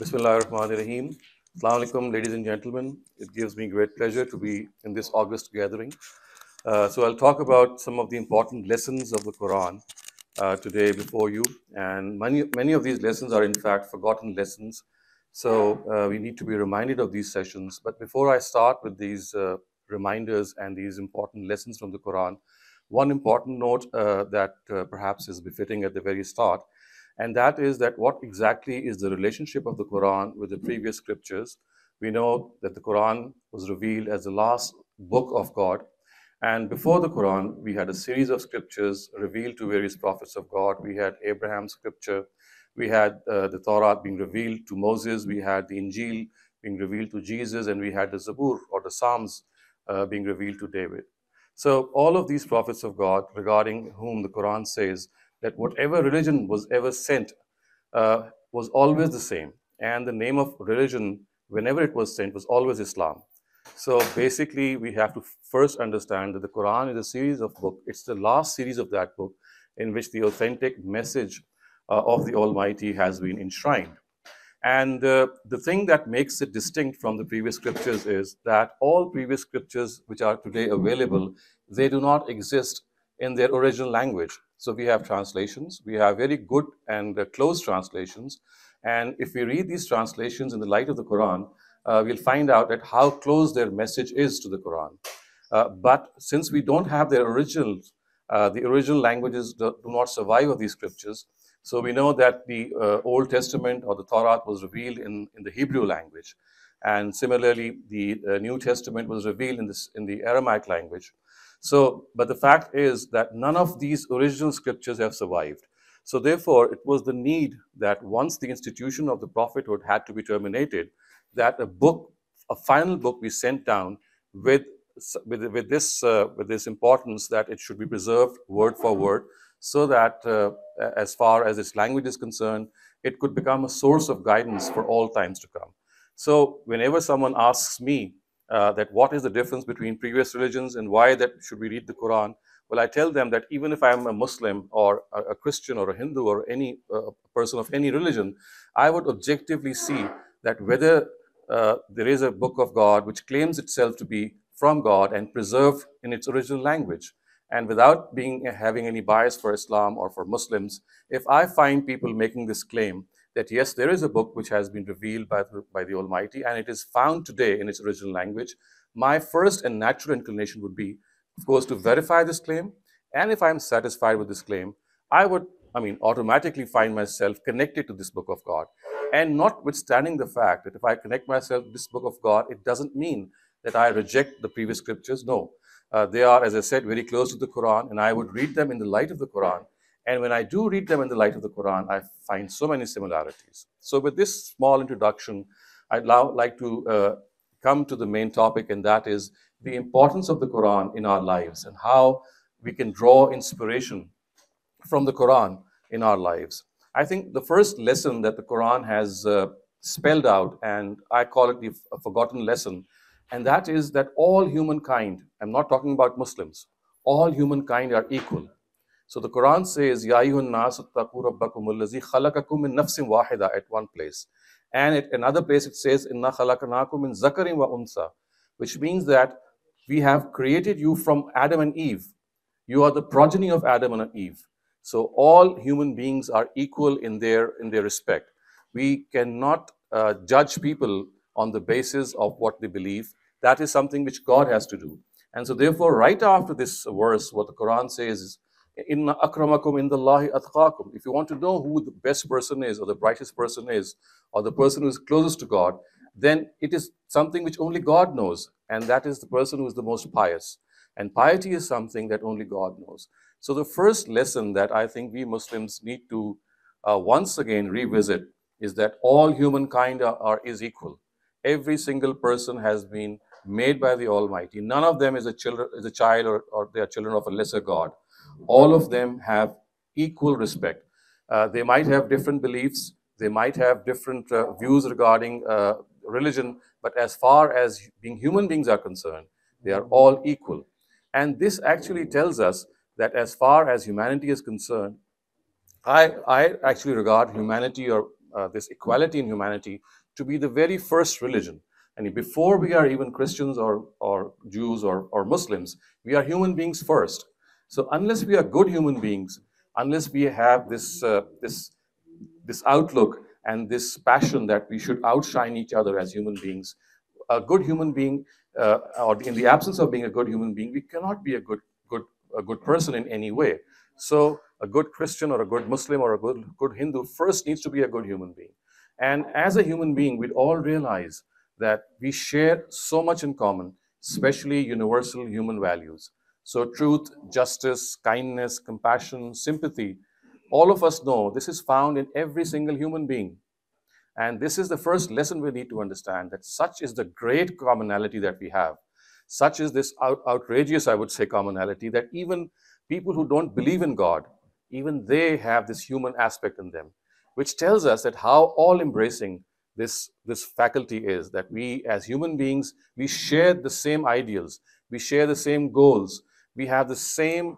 Bismillahirrahmanirrahim. Assalamu alaikum, ladies and gentlemen. It gives me great pleasure to be in this August gathering. So I'll talk about some of the important lessons of the Quran today before you. And many of these lessons are in fact forgotten lessons. So we need to be reminded of these sessions. But before I start with these reminders and these important lessons from the Quran, one important note that perhaps is befitting at the very start, and that is that what exactly is the relationship of the Quran with the previous scriptures. We know that the Quran was revealed as the last book of God, and before the Quran, we had a series of scriptures revealed to various prophets of God. We had Abraham's scripture, we had the Torah being revealed to Moses, we had the Injil being revealed to Jesus, and we had the Zabur or the Psalms being revealed to David. So all of these prophets of God, regarding whom the Quran says that whatever religion was ever sent was always the same. And the name of religion, whenever it was sent, was always Islam. So basically, we have to first understand that the Quran is a series of books. It's the last series of that book in which the authentic message of the Almighty has been enshrined. And the thing that makes it distinct from the previous scriptures is that all previous scriptures which are today available, they do not exist in their original language. So we have translations, we have very good and close translations. And if we read these translations in the light of the Quran, we'll find out that how close their message is to the Quran. But since we don't have their originals, the original languages do not survive of these scriptures. So we know that the Old Testament or the Torah was revealed in the Hebrew language. And similarly, the New Testament was revealed in the Aramaic language. So, but the fact is that none of these original scriptures have survived. So therefore, it was the need that once the institution of the prophethood had to be terminated, that a final book be sent down with this importance that it should be preserved word for word, so that as far as its language is concerned, it could become a source of guidance for all times to come. So whenever someone asks me that what is the difference between previous religions and why that should we read the Quran, well, I tell them that even if I'm a Muslim or a Christian or a Hindu or any person of any religion, I would objectively see that whether there is a book of God which claims itself to be from God and preserved in its original language. And without having any bias for Islam or for Muslims, if I find people making this claim that yes, there is a book which has been revealed by the Almighty and it is found today in its original language, my first and natural inclination would be, of course, to verify this claim. And if I'm satisfied with this claim, I would, automatically find myself connected to this book of God. And notwithstanding the fact that if I connect myself to this book of God, it doesn't mean that I reject the previous scriptures. No. They are, as I said, very close to the Quran, and I would read them in the light of the Quran. And when I do read them in the light of the Quran, I find so many similarities. So with this small introduction, I'd now like to come to the main topic, and that is the importance of the Quran in our lives and how we can draw inspiration from the Quran in our lives. I think the first lesson that the Quran has spelled out, and I call it the forgotten lesson, and that is that all humankind, I'm not talking about Muslims, all humankind are equal. So the Quran says, Ya ayyuhan nas ittaqu rabbakum allazi khalaqakum min nafsin wahida at one place. And at another place it says, Inna khalaqnakum min zakarin wa unsa, which means that we have created you from Adam and Eve. You are the progeny of Adam and Eve. So all human beings are equal in their respect. We cannot judge people on the basis of what they believe. That is something which God has to do. And so therefore, right after this verse, what the Quran says is, Inna akramakum indallahi atqakum. If you want to know who the best person is, or the brightest person is, or the person who is closest to God, then it is something which only God knows. And that is the person who is the most pious. And piety is something that only God knows. So the first lesson that I think we Muslims need to once again revisit is that all humankind is equal. Every single person has been made by the Almighty. None of them is a child or they are children of a lesser God. All of them have equal respect. They might have different beliefs. They might have different views regarding religion. But as far as being human beings are concerned, they are all equal. And this actually tells us that as far as humanity is concerned, I actually regard humanity or this equality in humanity to be the very first religion. And before we are even Christians or Jews or Muslims, we are human beings first. So unless we are good human beings, unless we have this outlook and this passion that we should outshine each other as human beings, a good human being, or in the absence of being a good human being, we cannot be a good person in any way. So a good Christian or a good Muslim or a good Hindu first needs to be a good human being. And as a human being, we'd all realize that we share so much in common, especially universal human values. So truth, justice, kindness, compassion, sympathy, all of us know this is found in every single human being. And this is the first lesson we need to understand, that such is the great commonality that we have. Such is this outrageous, I would say, commonality, that even people who don't believe in God, even they have this human aspect in them, which tells us that how all embracing this faculty is, that we as human beings, we share the same ideals, we share the same goals, we have the same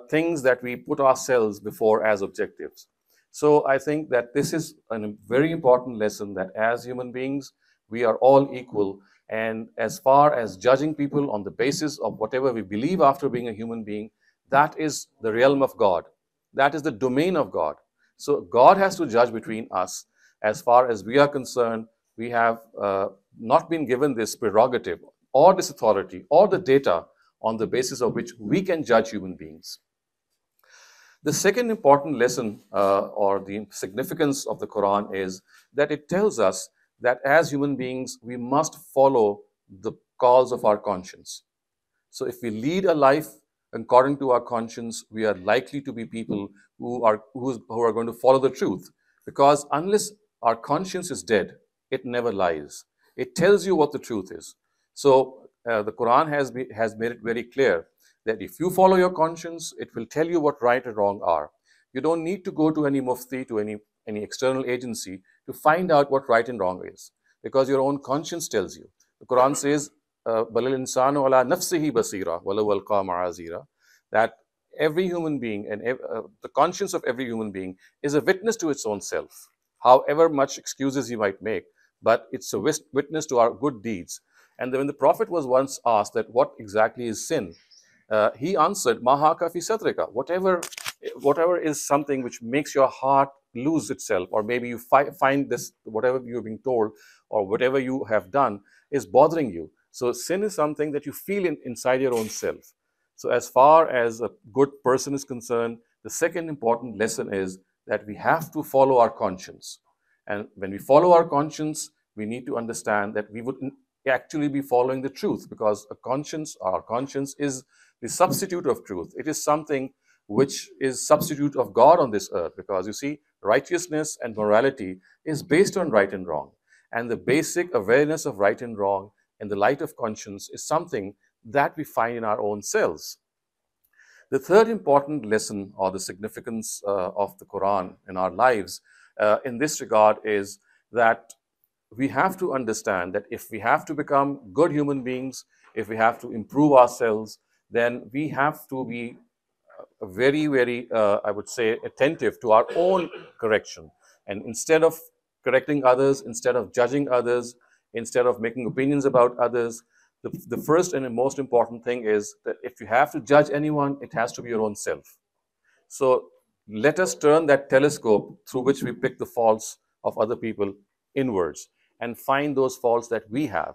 things that we put ourselves before as objectives. So I think that this is a very important lesson, that as human beings, we are all equal. And as far as judging people on the basis of whatever we believe after being a human being, that is the realm of God. That is the domain of God. So God has to judge between us. As far as we are concerned, we have not been given this prerogative or this authority or the data on the basis of which we can judge human beings. The second important lesson or the significance of the Quran is that it tells us that as human beings, we must follow the calls of our conscience. So if we lead a life according to our conscience, we are likely to be people who are going to follow the truth. Because unless our conscience is dead, it never lies. It tells you what the truth is. So the Quran has made it very clear that if you follow your conscience, it will tell you what right and wrong are. You don't need to go to any mufti, to any external agency to find out what right and wrong is, because your own conscience tells you. The Quran says, "Balil insanu ala nafsihi basira, walau alqa ma'azira," that every human being and the conscience of every human being is a witness to its own self, however much excuses he might make, but it's a witness to our good deeds. And when the Prophet was once asked that what exactly is sin, he answered, "Mahaka fi satrika," whatever is something which makes your heart lose itself, or maybe you find this, whatever you're being told or whatever you have done is bothering you. So sin is something that you feel inside your own self. So as far as a good person is concerned, the second important lesson is that we have to follow our conscience. And when we follow our conscience, we need to understand that we would actually be following the truth, because our conscience is the substitute of truth. It is something which is substitute of God on this earth, because you see, righteousness and morality is based on right and wrong. And the basic awareness of right and wrong in the light of conscience is something that we find in our own selves. The third important lesson, or the significance of the Quran in our lives in this regard, is that we have to understand that if we have to become good human beings, if we have to improve ourselves, then we have to be very, very, I would say, attentive to our own correction. And instead of correcting others, instead of judging others, instead of making opinions about others, the first and the most important thing is that if you have to judge anyone, it has to be your own self. So let us turn that telescope through which we pick the faults of other people inwards and find those faults that we have,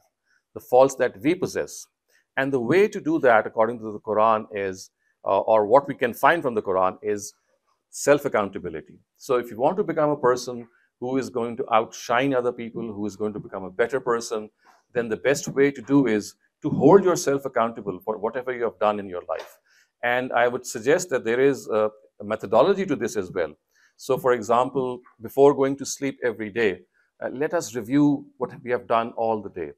the faults that we possess. And the way to do that, according to the Quran, is, or what we can find from the Quran, is self-accountability. So if you want to become a person who is going to outshine other people, who is going to become a better person, then the best way to do is to hold yourself accountable for whatever you have done in your life. And I would suggest that there is a methodology to this as well. So for example, before going to sleep every day, let us review what we have done all the day.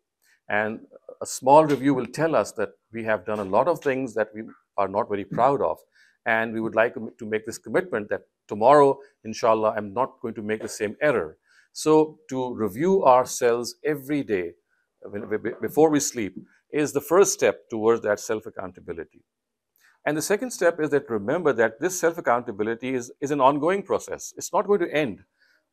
And a small review will tell us that we have done a lot of things that we are not very proud of. And we would like to make this commitment that tomorrow, inshallah, I'm not going to make the same error. So to review ourselves every day before we sleep is the first step towards that self-accountability. And the second step is that remember that this self-accountability is an ongoing process. It's not going to end.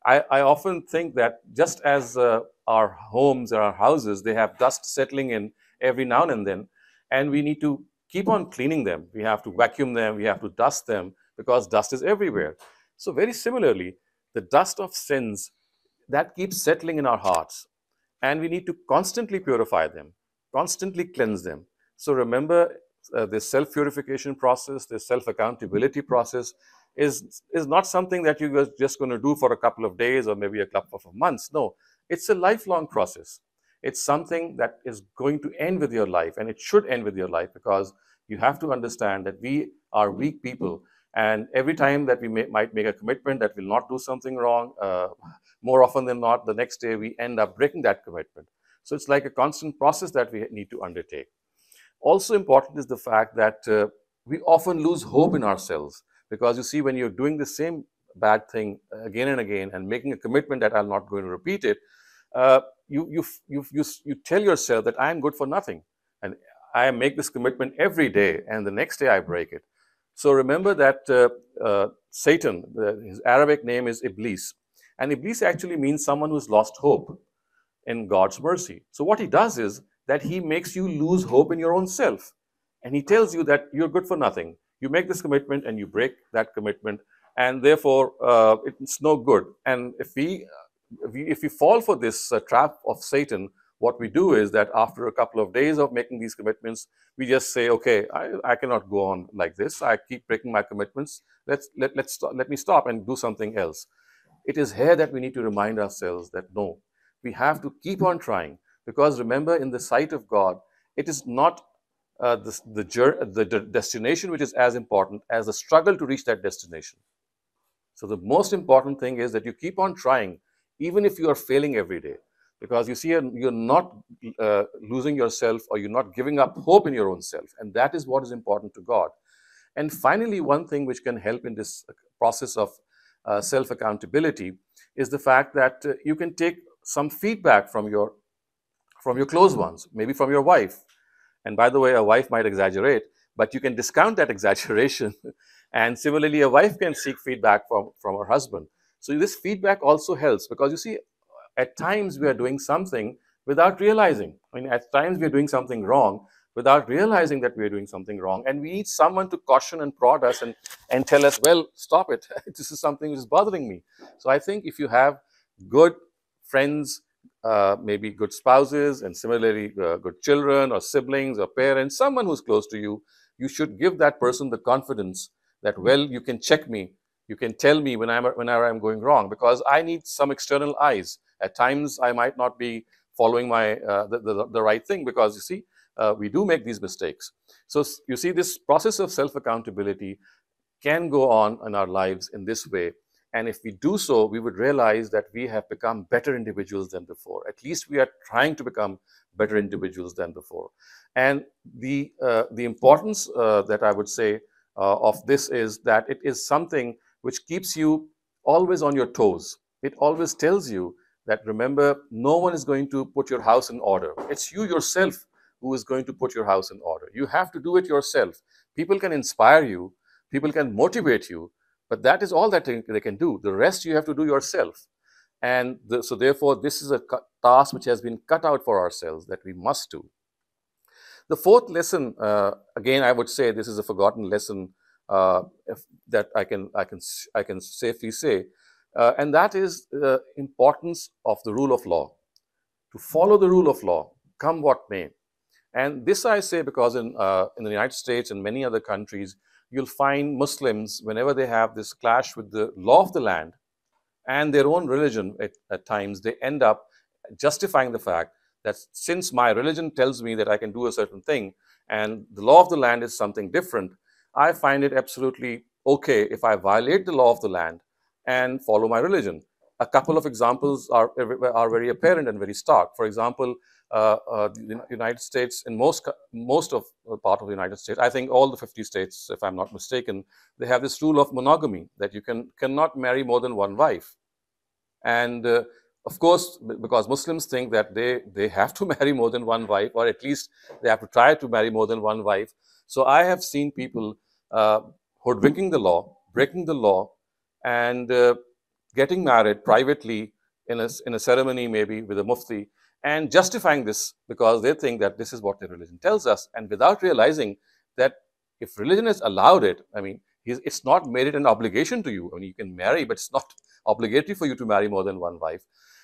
I often think that just as our homes or our houses, they have dust settling in every now and then, and we need to keep on cleaning them. We have to vacuum them, we have to dust them because dust is everywhere. So, very similarly, the dust of sins that keeps settling in our hearts, and we need to constantly purify them, constantly cleanse them. So remember, this self-purification process, this self-accountability process is not something that you're just going to do for a couple of days or maybe a couple of months. No, it's a lifelong process. It's something that is going to end with your life, and it should end with your life, because you have to understand that we are weak people, and every time that we might make a commitment that we'll not do something wrong, more often than not, the next day we end up breaking that commitment. So it's like a constant process that we need to undertake. Also important is the fact that we often lose hope in ourselves, because you see, when you're doing the same bad thing again and again and making a commitment that I'm not going to repeat it, you tell yourself that I am good for nothing, and I make this commitment every day, and the next day I break it. So remember that Satan, his Arabic name is Iblis, and Iblis actually means someone who's lost hope in God's mercy. So what he does is that he makes you lose hope in your own self, and he tells you that you're good for nothing. You make this commitment and you break that commitment, and therefore it's no good. And if we fall for this trap of Satan, what we do is that after a couple of days of making these commitments, we just say, okay, I cannot go on like this. I keep breaking my commitments. Let me stop and do something else. It is here that we need to remind ourselves that no, we have to keep on trying, because remember, in the sight of God, it is not the destination which is as important as the struggle to reach that destination. So the most important thing is that you keep on trying, even if you are failing every day, because you see, you're not losing yourself, or you're not giving up hope in your own self, and that is what is important to God. And finally, one thing which can help in this process of self-accountability is the fact that you can take some feedback from your close ones, maybe from your wife. And by the way, a wife might exaggerate, but you can discount that exaggeration. And similarly, a wife can seek feedback from her husband. So this feedback also helps, because you see, at times we are doing something without realizing. I mean, at times we are doing something wrong without realizing that we are doing something wrong. And we need someone to caution and prod us and tell us, well, stop it. This is something which is bothering me. So I think if you have good friends, maybe good spouses, and similarly good children or siblings or parents, someone who's close to you, you should give that person the confidence that, well, you can check me, you can tell me whenever I'm going wrong, because I need some external eyes. At times, I might not be following the right thing, because you see, we do make these mistakes. So you see, this process of self-accountability can go on in our lives in this way. And if we do so, we would realize that we have become better individuals than before. At least we are trying to become better individuals than before. And the importance that I would say of this is that it is something which keeps you always on your toes. It always tells you that, remember, no one is going to put your house in order. It's you yourself who is going to put your house in order. You have to do it yourself. People can inspire you, people can motivate you, but that is all that they can do. The rest you have to do yourself. And so therefore, this is a task which has been cut out for ourselves that we must do. The fourth lesson, again, I would say this is a forgotten lesson that I can safely say, and that is the importance of the rule of law. To follow the rule of law, come what may. And this I say because in the United States and many other countries, you'll find Muslims, whenever they have this clash with the law of the land and their own religion, at times they end up justifying the fact that since my religion tells me that I can do a certain thing and the law of the land is something different, I find it absolutely okay if I violate the law of the land and follow my religion. A couple of examples are very apparent and very stark. For example, the United States, in most of the part of the United States, I think all the 50 states, if I'm not mistaken, they have this rule of monogamy, that you cannot marry more than one wife. And of course, because Muslims think that they have to marry more than one wife, or at least they have to try to marry more than one wife. So I have seen people hoodwinking the law, breaking the law, and getting married privately in a ceremony, maybe with a mufti, and justifying this because they think that this is what their religion tells us, and without realizing that if religion has allowed it, I mean, it's not made it an obligation to you. I mean, you can marry, but it's not obligatory for you to marry more than one wife.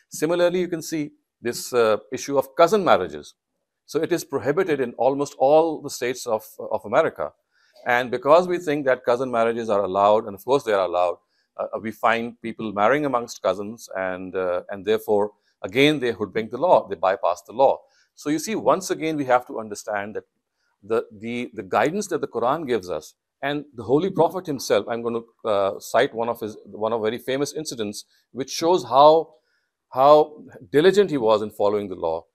Similarly, you can see this issue of cousin marriages. So it is prohibited in almost all the states of America. And because we think that cousin marriages are allowed, and of course they are allowed, we find people marrying amongst cousins, and therefore, again, they hoodwink the law, they bypass the law. So you see, once again, we have to understand that the guidance that the Quran gives us, and the Holy Prophet himself, I'm going to cite one of very famous incidents, which shows how diligent he was in following the law.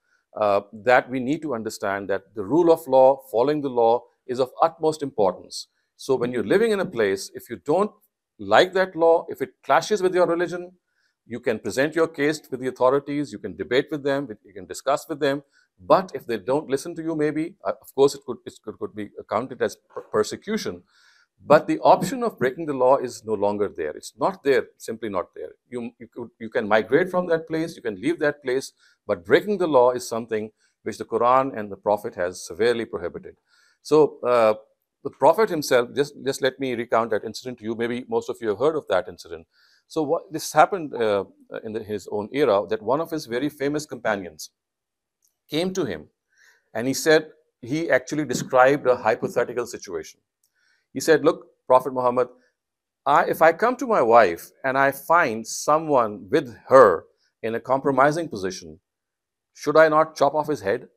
That we need to understand that the rule of law, following the law, is of utmost importance. So when you're living in a place, if you don't like that law, if it clashes with your religion, you can present your case with the authorities, you can debate with them, you can discuss with them. But if they don't listen to you, maybe, of course, it could be counted as persecution. But the option of breaking the law is no longer there. It's not there, simply not there. You can migrate from that place, you can leave that place, but breaking the law is something which the Quran and the Prophet has severely prohibited. So the Prophet himself, just let me recount that incident to you. Maybe most of you have heard of that incident. So this happened in his own era, that one of his very famous companions came to him, and he actually described a hypothetical situation. He said, look, Prophet Muhammad, if I come to my wife and I find someone with her in a compromising position, should I not chop off his head?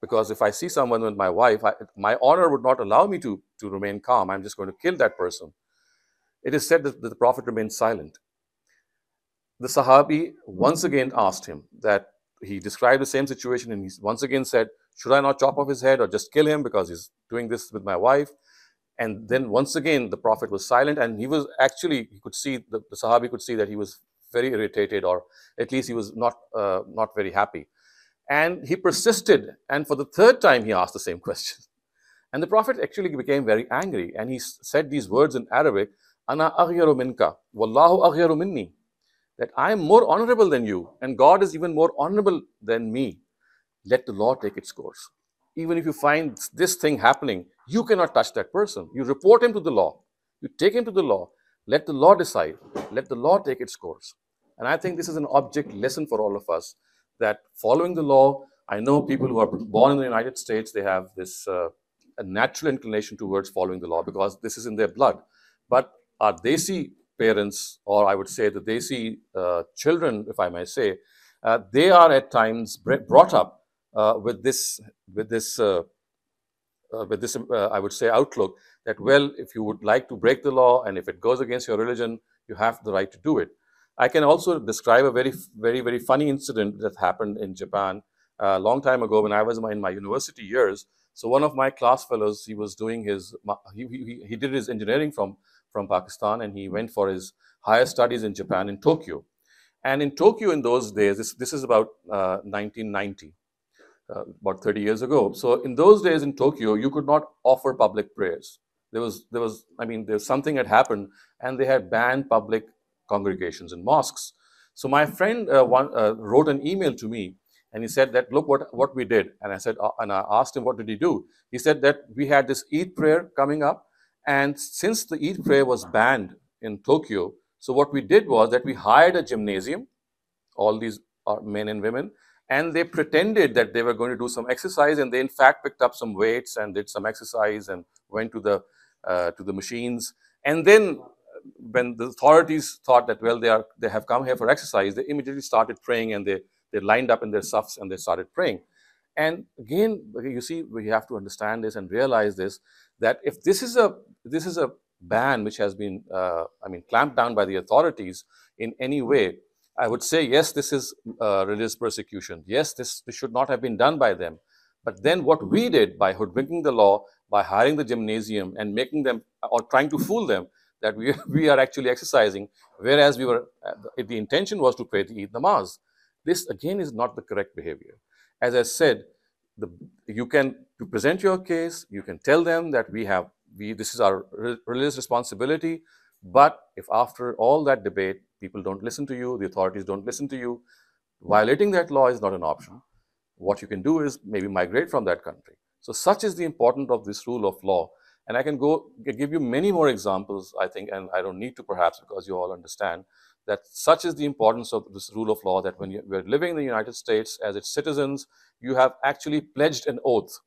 Because if I see someone with my wife, my honor would not allow me to remain calm. I'm just going to kill that person. It is said that the Prophet remained silent. The Sahabi once again asked him that, he described the same situation, and he once again said, should I not chop off his head or just kill him because he's doing this with my wife? And then once again, the Prophet was silent, and he could see, the Sahabi could see that he was very irritated, or at least he was not very happy. And he persisted, and for the third time he asked the same question. And the Prophet actually became very angry, and he said these words in Arabic, Ana aghyaru minka, wallahu aghyaru minni, that I am more honorable than you, and God is even more honorable than me. Let the law take its course. Even if you find this thing happening, you cannot touch that person. You report him to the law. You take him to the law. Let the law decide. Let the law take its course. And I think this is an object lesson for all of us, that following the law, I know people who are born in the United States, they have this a natural inclination towards following the law because this is in their blood. But our Desi parents, or I would say the Desi children, if I may say, they are at times brought up with this I would say outlook that, well, if you would like to break the law and if it goes against your religion, you have the right to do it. I can also describe a very funny incident that happened in Japan a long time ago when I was in my university years. So one of my class fellows, he was doing he did his engineering from Pakistan, and he went for his higher studies in Japan, in Tokyo. And in Tokyo in those days, this is about 1990. About 30 years ago. So in those days in Tokyo, you could not offer public prayers. There's something had happened, and they had banned public congregations in mosques. So my friend wrote an email to me, and he said that, look what we did. And I asked him, what did he do? He said that we had this Eid prayer coming up, and since the Eid prayer was banned in Tokyo, so what we did was that we hired a gymnasium, all these are men and women, and they pretended that they were going to do some exercise, and they in fact picked up some weights and did some exercise and went to the machines. And then when the authorities thought that, well, they have come here for exercise, they immediately started praying, and they lined up in their safs and they started praying. And again, you see, we have to understand this and realize this, that if this is a ban which has been clamped down by the authorities in any way, I would say, yes, this is religious persecution. Yes, this should not have been done by them. But then what we did by hoodwinking the law, by hiring the gymnasium and making them, or trying to fool them that we are actually exercising, whereas the intention was to pray the Eid namaz. This again is not the correct behavior. As I said, to present your case, you can tell them that this is our religious responsibility, But if after all that debate, people don't listen to you, the authorities don't listen to you, violating that law is not an option. What you can do is maybe migrate from that country. So such is the importance of this rule of law. And I can give you many more examples, I think, and I don't need to perhaps because you all understand that such is the importance of this rule of law that when we're living in the United States as its citizens, you have actually pledged an oath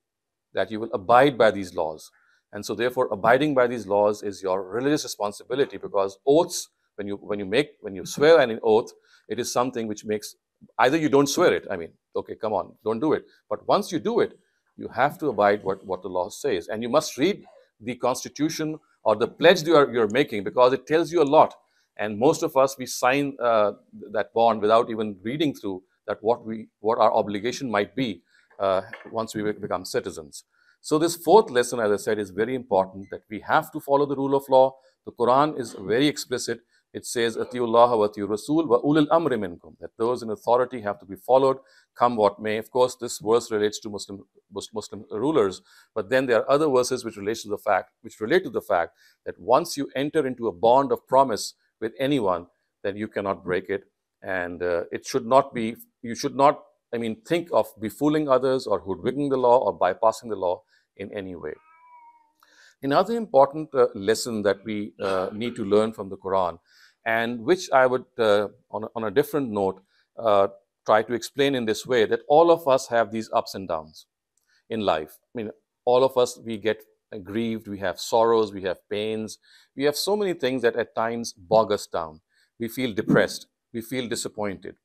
that you will abide by these laws. And so therefore abiding by these laws is your religious responsibility, because oaths, when you swear an oath, it is something which makes, either you don't swear it, I mean, okay, come on, don't do it. But once you do it, you have to abide what the law says. And you must read the Constitution or the pledge you're making, because it tells you a lot. And most of us, we sign that bond without even reading through that what our obligation might be once we become citizens. So this fourth lesson, as I said, is very important, that we have to follow the rule of law. The Quran is very explicit. It says, Atiullah wa atiur Rasul wa ulil amri minkum, that those in authority have to be followed, come what may. Of course, this verse relates to Muslim rulers, but then there are other verses which relate to the fact that once you enter into a bond of promise with anyone, then you cannot break it. And it should not be, you should not, think of befooling others or hoodwinking the law or bypassing the law in any way. Another important lesson that we need to learn from the Quran, and which I would, on a different note, try to explain in this way, that all of us have these ups and downs in life. All of us, we get grieved, we have sorrows, we have pains, we have so many things that at times bog us down. We feel depressed, we feel disappointed.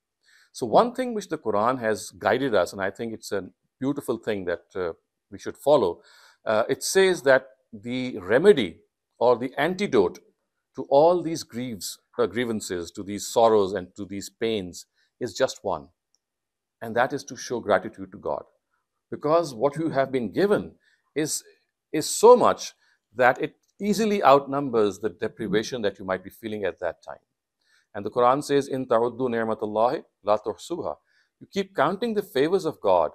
So one thing which the Quran has guided us, and I think it's a beautiful thing that we should follow, it says that the remedy or the antidote to all these grievances, to these sorrows and to these pains is just one, and that is to show gratitude to God. Because what you have been given is so much that it easily outnumbers the deprivation that you might be feeling at that time. And the Quran says, In ta'uddu ni'matallahi la tuhsuha. You keep counting the favors of God,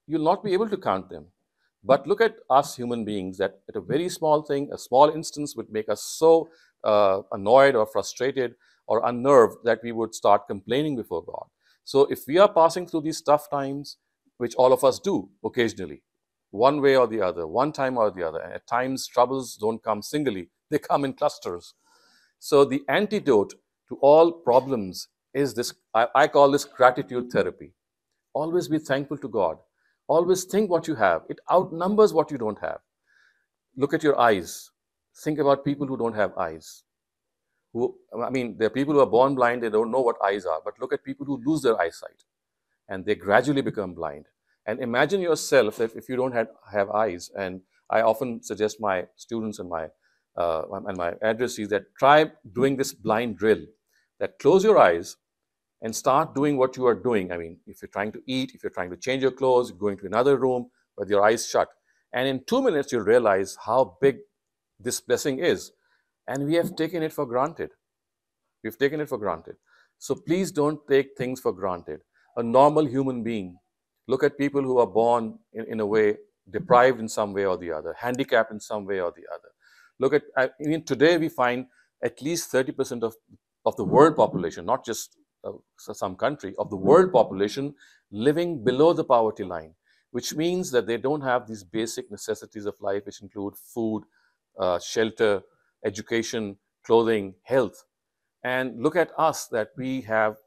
you'll not be able to count them. But look at us human beings, that at a very small thing, a small instance would make us so annoyed or frustrated or unnerved that we would start complaining before God. So if we are passing through these tough times, which all of us do occasionally, one way or the other, one time or the other, and at times troubles don't come singly, they come in clusters. So the antidote to all problems is this, I call this gratitude therapy. Always be thankful to God. Always think what you have. It outnumbers what you don't have. Look at your eyes. Think about people who don't have eyes. There are people who are born blind, they don't know what eyes are, but look at people who lose their eyesight and they gradually become blind. And imagine yourself that if you don't have eyes, and I often suggest my students and my addressees that try doing this blind drill, that close your eyes and start doing what you are doing. If you're trying to eat, if you're trying to change your clothes, going to another room with your eyes shut. And in 2 minutes, you'll realize how big this blessing is. And we have taken it for granted. We've taken it for granted. So please don't take things for granted. A normal human being, look at people who are born in a way, deprived in some way or the other, handicapped in some way or the other. Look at, today we find at least 30% of the world population, not just some country, of the world population living below the poverty line, which means that they don't have these basic necessities of life, which include food, shelter, education, clothing, health. And look at us, that we have,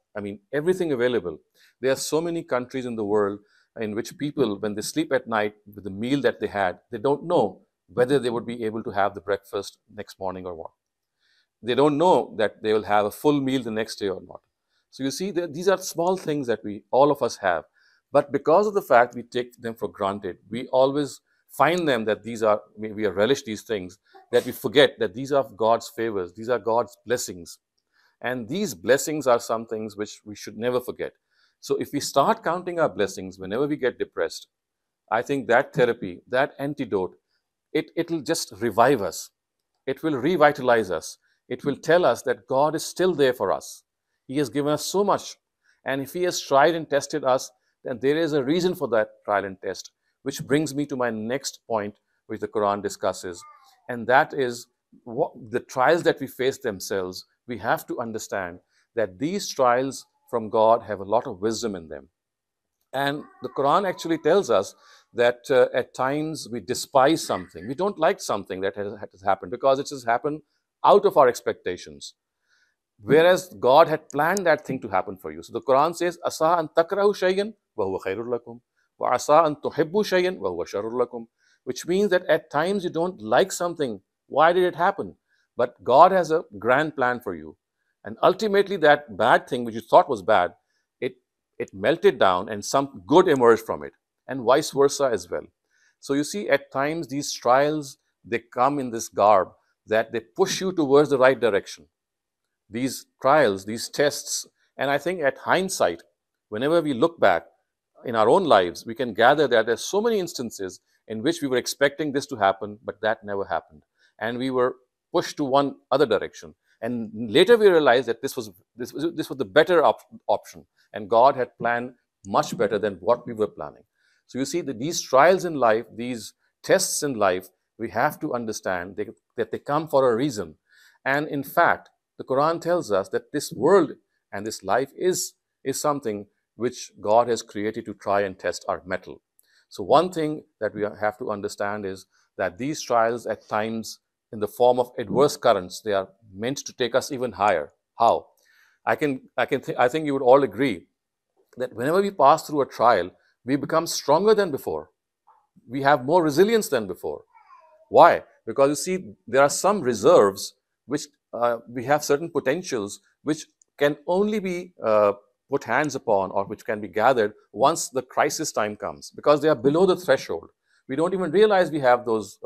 everything available. There are so many countries in the world in which people, when they sleep at night with the meal that they had, they don't know whether they would be able to have the breakfast next morning or what. They don't know that they will have a full meal the next day or not. So you see, these are small things that all of us have. But because of the fact we take them for granted, we always find them that we relish these things, that we forget that these are God's favors, these are God's blessings. And these blessings are some things which we should never forget. So if we start counting our blessings whenever we get depressed, I think that therapy, that antidote, it'll just revive us. It will revitalize us. It will tell us that God is still there for us. He has given us so much. And if He has tried and tested us, then there is a reason for that trial and test, which brings me to my next point, which the Quran discusses. And that is the trials that we face themselves, we have to understand that these trials from God have a lot of wisdom in them. And the Quran actually tells us that at times we despise something. We don't like something that has happened because it has happened out of our expectations. Whereas God had planned that thing to happen for you. So the Quran says, Asa an takrahu shayyan wa huwa khairul lakum, wa asa an tuhibbu shayyan wa huwa sharrul lakum. Which means that at times you don't like something. Why did it happen? But God has a grand plan for you. And ultimately, that bad thing which you thought was bad, it, it melted down and some good emerged from it, and vice versa as well. So you see, at times these trials, they come in this garb that they push you towards the right direction. These trials, these tests, and I think at hindsight, whenever we look back in our own lives, we can gather that there's so many instances in which we were expecting this to happen, but that never happened. And we were pushed to one other direction. And later we realized that this was the better option. And God had planned much better than what we were planning. So you see that these trials in life, these tests in life, we have to understand that they come for a reason. And in fact, the Quran tells us that this world and this life is something which God has created to try and test our mettle. So one thing that we have to understand is that these trials at times in the form of adverse currents, they are meant to take us even higher. How? I think you would all agree that whenever we pass through a trial, we become stronger than before. We have more resilience than before. Why? Because you see, there are some reserves which we have certain potentials which can only be put hands upon or which can be gathered once the crisis time comes, because they are below the threshold. We don't even realize we have those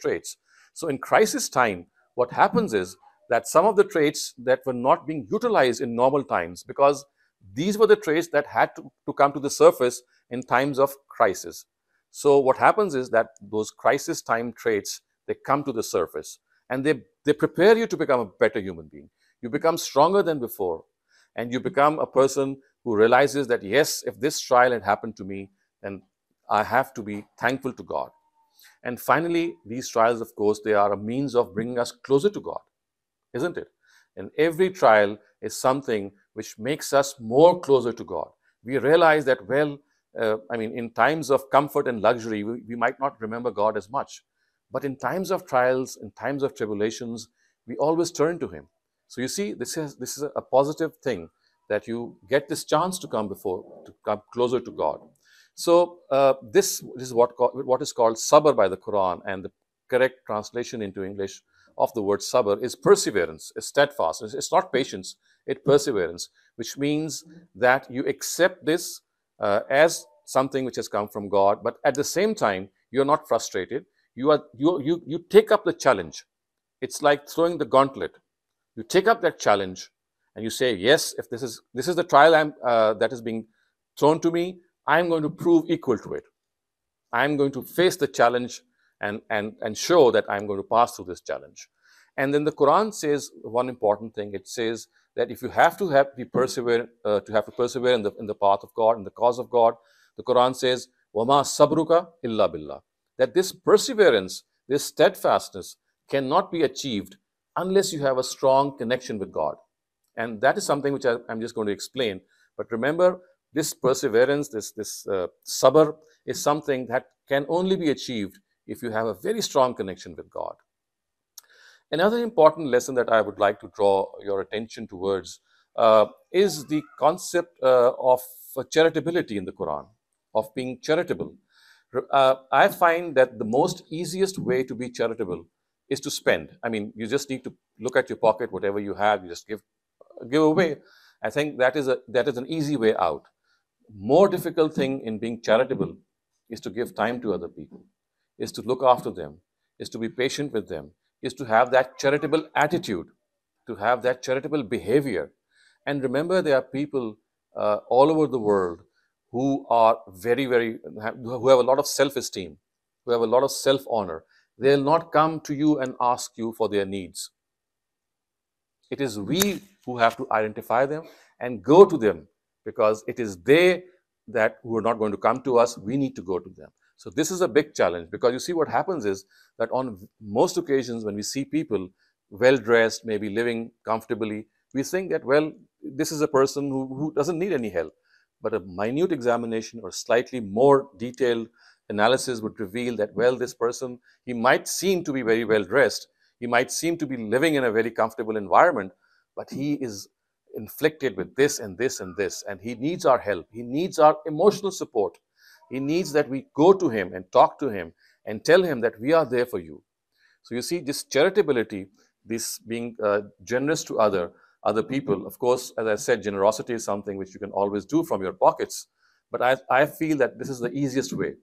traits. So in crisis time, what happens is that some of the traits that were not being utilized in normal times, because these were the traits that had to come to the surface in times of crisis. So what happens is that those crisis time traits, they come to the surface and they prepare you to become a better human being. You become stronger than before, and you become a person who realizes that, yes, if this trial had happened to me, then I have to be thankful to God. And finally, these trials, of course, they are a means of bringing us closer to God, isn't it? And every trial is something which makes us more closer to God. We realize that, in times of comfort and luxury, we might not remember God as much. But in times of trials, in times of tribulations, we always turn to Him. So you see, this is a positive thing, that you get this chance to come closer to God. So this is what is called sabr by the Quran, and the correct translation into English of the word sabr is perseverance, is steadfastness. It's not patience, it's perseverance, which means that you accept this as something which has come from God, but at the same time, you're not frustrated. You take up the challenge. It's like throwing the gauntlet. You take up that challenge and you say, yes, if this is the trial that is being thrown to me, I'm going to prove equal to it. I'm going to face the challenge and show that I'm going to pass through this challenge. And then the Quran says one important thing. It says that if you have to persevere in the path of God, in the cause of God, the Quran says, "Wama sabruka illa billah." That this perseverance, this steadfastness cannot be achieved unless you have a strong connection with God. And that is something which I'm just going to explain. But remember, this perseverance, this sabr, is something that can only be achieved if you have a very strong connection with God. Another important lesson that I would like to draw your attention towards is the concept of charitability in the Quran, of being charitable. I find that the most easiest way to be charitable is to spend. I mean, you just need to look at your pocket, whatever you have, you just give away. I think that is an easy way out. More difficult thing in being charitable is to give time to other people, is to look after them, is to be patient with them, is to have that charitable attitude, to have that charitable behavior. And remember, there are people all over the world who are who have a lot of self-esteem, who have a lot of self-honor. They'll not come to you and ask you for their needs. It is we who have to identify them and go to them, because it is they who are not going to come to us. We need to go to them. So this is a big challenge, because you see what happens is that on most occasions when we see people well dressed, maybe living comfortably, we think that, well, this is a person who doesn't need any help. But a minute examination or slightly more detailed analysis would reveal that, well, this person, he might seem to be very well dressed, he might seem to be living in a very comfortable environment, but he is inflicted with this and this and this, and he needs our help. He needs our emotional support. He needs that we go to him and talk to him and tell him that we are there for you. So you see, this charitability, this being generous to other people. Of course, as I said, generosity is something which you can always do from your pockets. But I feel that this is the easiest way.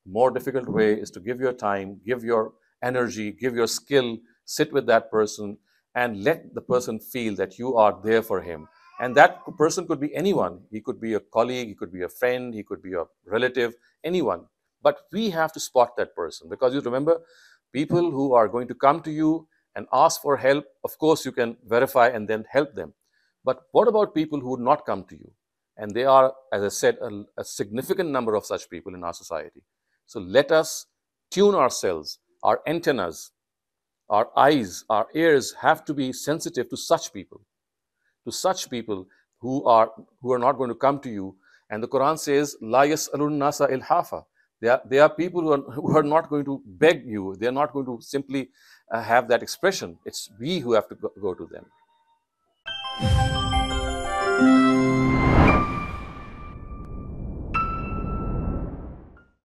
More difficult way is to give your time, give your energy, give your skill, sit with that person, and let the person feel that you are there for him. And that person could be anyone. He could be a colleague, he could be a friend, he could be a relative, anyone. But we have to spot that person, because you remember, people who are going to come to you and ask for help, of course, you can verify and then help them. But what about people who would not come to you? And there are, as I said, a significant number of such people in our society. So let us tune ourselves, our antennas, our eyes, our ears have to be sensitive to such people who are not going to come to you. And the Quran says, La yas'alun nasa ilhafa. They are people who are not going to beg you. They are not going to simply have that expression. It's we who have to go to them.